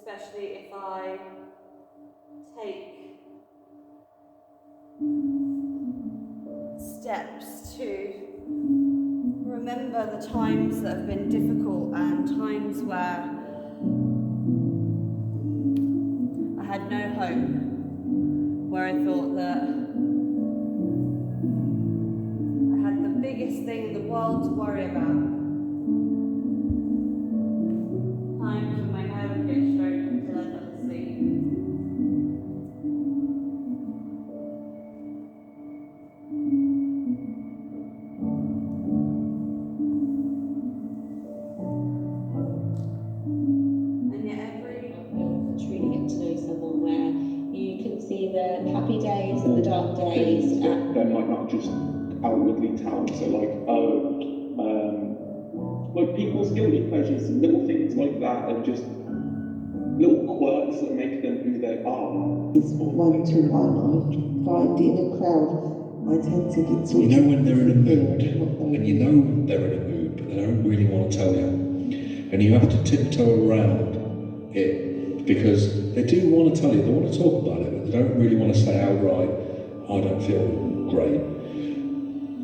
especially if I take steps to remember the times that have been difficult and times where I had no hope, where I thought that I had the biggest thing in the world to worry about. Times when my hair would get straight until I fell asleep. And yet to really get to know someone where you can see the happy days and the dark days. They might not just outwardly tell. So like people's guilty pleasures and little things like that, and just little quirks that make them who they are. It's 1 to 1. I find in a crowd, I tend to get to. You know when they're in a mood, and you know they're in a mood, but they don't really want to tell you, and you have to tiptoe around it because they do want to tell you, they want to talk about it, but they don't really want to say outright, I don't feel great.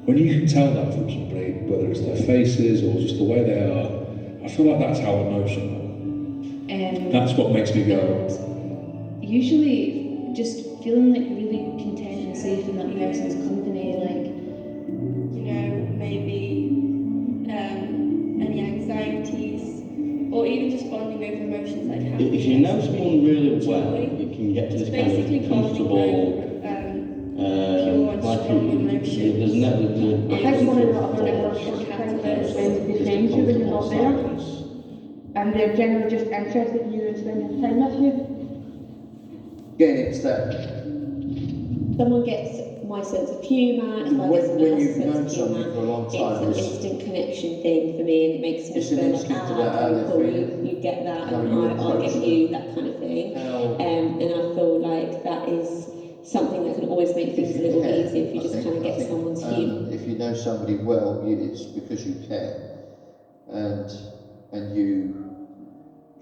When you can tell that from somebody, whether it's their faces or just the way they are, I feel like that's how I know someone. That's what makes me go. Usually, just feeling like really content and safe in that person's company, like, you know, maybe any anxieties, or even just bonding over emotions like happiness. If you know someone really well, joy, you can get to this kind basically of comfortable. pure and strong emotions. There's never I think one of the other catalysts when they thank you when you're not there, and they're generally just interested in you and spending time with you. Again, it's that someone gets my sense of humour, if I get someone when else's you've known sense of somebody humour, for a long it's time, an instant connection thing for me, and it makes me it's an feel like, instinct about how they're cool, feeling, you get that, how and you I approach get them, you, that kind of thing. And I feel like that is something that can always make things a little easier if you just kind of get someone's humour. If you know somebody well, it's because you care, and you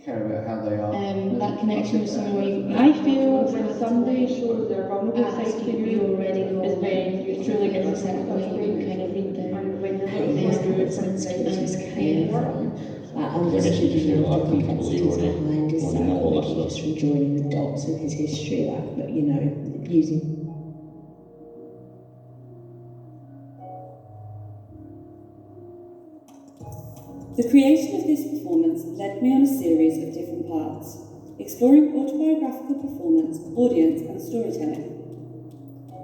care about how they are. That connection with someone I feel when somebody shows their vulnerable side to you already know is when you truly get to know them. kind of read them. And when you're And looking there's for that something skills that care from. I guess you just feel like comfortable already behind his know all that stuff. just from joining the dots of his history, like, you know, using. The creation of this performance led me on a series of different paths, exploring autobiographical performance, audience and storytelling.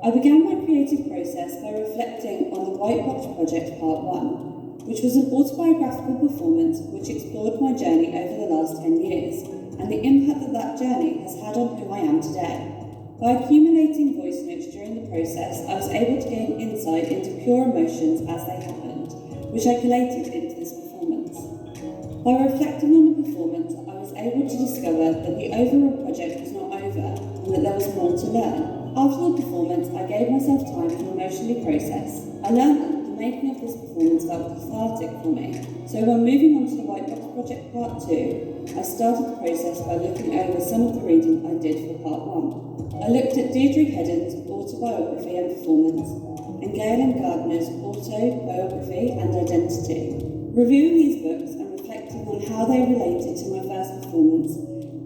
I began my creative process by reflecting on the White Box Project Part 1, which was an autobiographical performance which explored my journey over the last 10 years and the impact that that journey has had on who I am today. By accumulating voice notes during the process, I was able to gain insight into pure emotions as they happened, which I collated into this performance. By reflecting on the performance, I was able to discover that the overall project was not over and that there was more to learn. After the performance, I gave myself time to emotionally process. I learned that the making of this performance felt cathartic for me, so when moving on to the White Box Project Part 2, I started the process by looking over some of the reading I did for Part 1. I looked at Deirdre Heddon's autobiography and performance, and Galen Gardner's autobiography and identity. Reviewing these books and reflecting on how they related to my first performance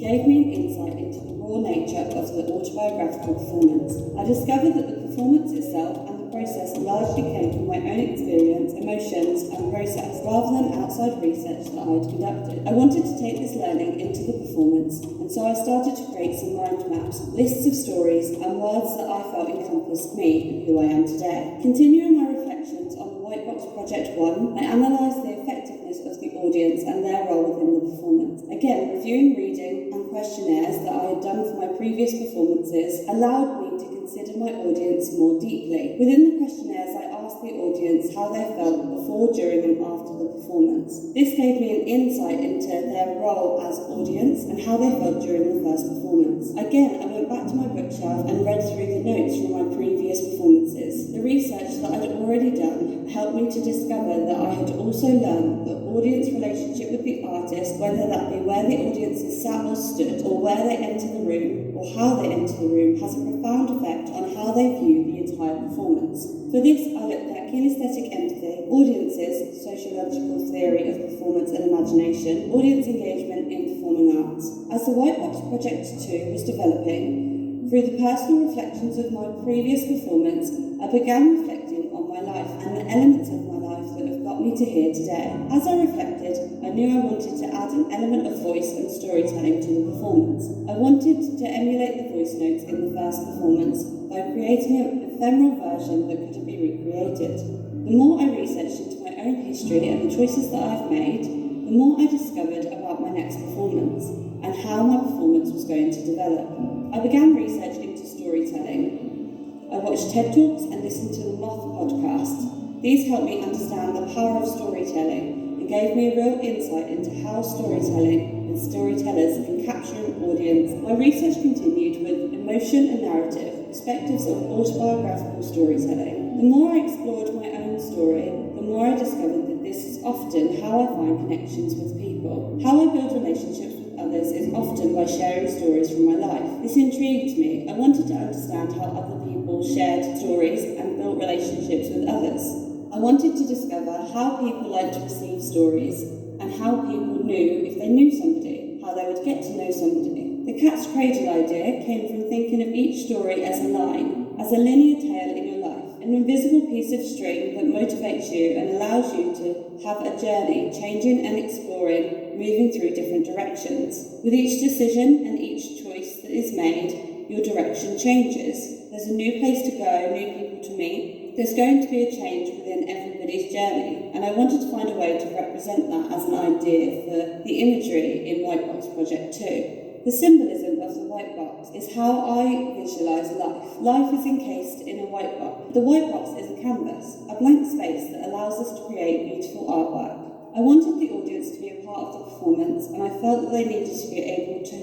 gave me an insight into the raw nature of the autobiographical performance. I discovered that the performance itself and the process largely came from my own experience, emotions and process, rather than outside research that I had conducted. I wanted to take this learning into the performance, and so I started to create some mind maps, lists of stories and words that I felt encompassed me and who I am today. Continuing my reflections on the White Box Project 1, I analysed the effectiveness of the audience and their role within the performance. Again, reviewing reading and questionnaires that I had done for my previous performances allowed me to consider my audience more deeply. Within the questionnaires, I asked asked the audience how they felt before, during and after the performance. This gave me an insight into their role as audience and how they felt during the first performance. Again, I went back to my bookshelf and read through the notes from my previous performances. The research that I'd already done helped me to discover that I had also learned that audience relationship with the artist, whether that be where the audience is sat or stood, or where they enter the room, or how they enter the room, has a profound effect on how they view the entire performance. For this, I looked at kinesthetic empathy, audiences, sociological theory of performance and imagination, audience engagement in performing arts. As the White Box Project 2 was developing, through the personal reflections of my previous performance, I began reflecting on my life and the elements of my life that have got me to here today. As I reflected, I knew I wanted to add an element of voice and storytelling to the performance. I wanted to emulate the voice notes in the first performance by creating an ephemeral version that could be recreated. The more I researched into my own history and the choices that I've made, the more I discovered about my next performance and how my performance was going to develop. I began research into storytelling. I watched TED Talks and listened to the Moth podcast. These helped me understand the power of storytelling and gave me a real insight into how storytelling and storytellers can capture an audience. My research continued with emotion and narrative, perspectives of autobiographical storytelling. The more I explored my own story, the more I discovered that this is often how I find connections with people. How I build relationships with others is often by sharing stories from my life. This intrigued me. I wanted to understand how other people shared stories and built relationships with others. I wanted to discover how people like to receive stories and how people knew if they knew somebody, how they would get to know somebody. The cat's cradle idea came from thinking of each story as a line, as a linear tale in your life, an invisible piece of string that motivates you and allows you to have a journey, changing and exploring, moving through different directions. With each decision and each choice that is made, your direction changes. There's a new place to go, new people to meet. There's going to be a change within everybody's journey, and I wanted to find a way to represent that as an idea for the imagery in White Box Project 2. The symbolism of the white box is how I visualise life. Life is encased in a white box. The white box is a canvas, a blank space that allows us to create beautiful artwork. I wanted the audience to be a part of the performance, and I felt that they needed to be able to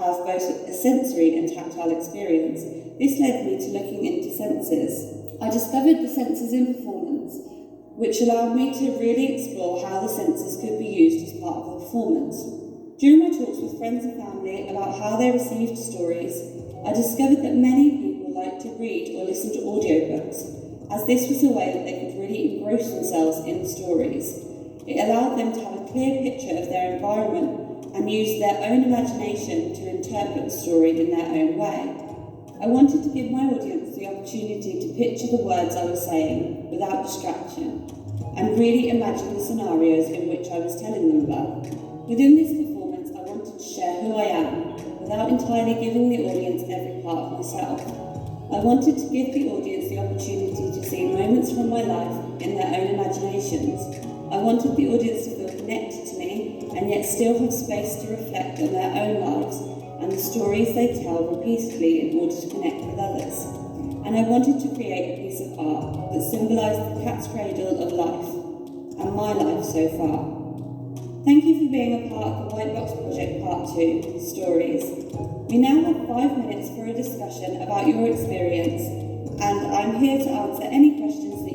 have both a sensory and tactile experience. This led me to looking into senses. I discovered the senses in performance, which allowed me to really explore how the senses could be used as part of the performance. During my talks with friends and family about how they received stories, I discovered that many people like to read or listen to audiobooks, as this was a way that they could really engross themselves in the stories. It allowed them to have a clear picture of their environment and use their own imagination to interpret the story in their own way. I wanted to give my audience the opportunity to picture the words I was saying without distraction and really imagine the scenarios in which I was telling them about. Within this performance, I wanted to share who I am without entirely giving the audience every part of myself. I wanted to give the audience the opportunity to see moments from my life in their own imaginations. I wanted the audience to feel connected to me and yet still have space to reflect on their own lives and the stories they tell repeatedly in order to connect with others. And I wanted to create a piece of art that symbolised the cat's cradle of life and my life so far. Thank you for being a part of the White Box Project Part 2, Stories. We now have 5 minutes for a discussion about your experience, and I'm here to answer any questions that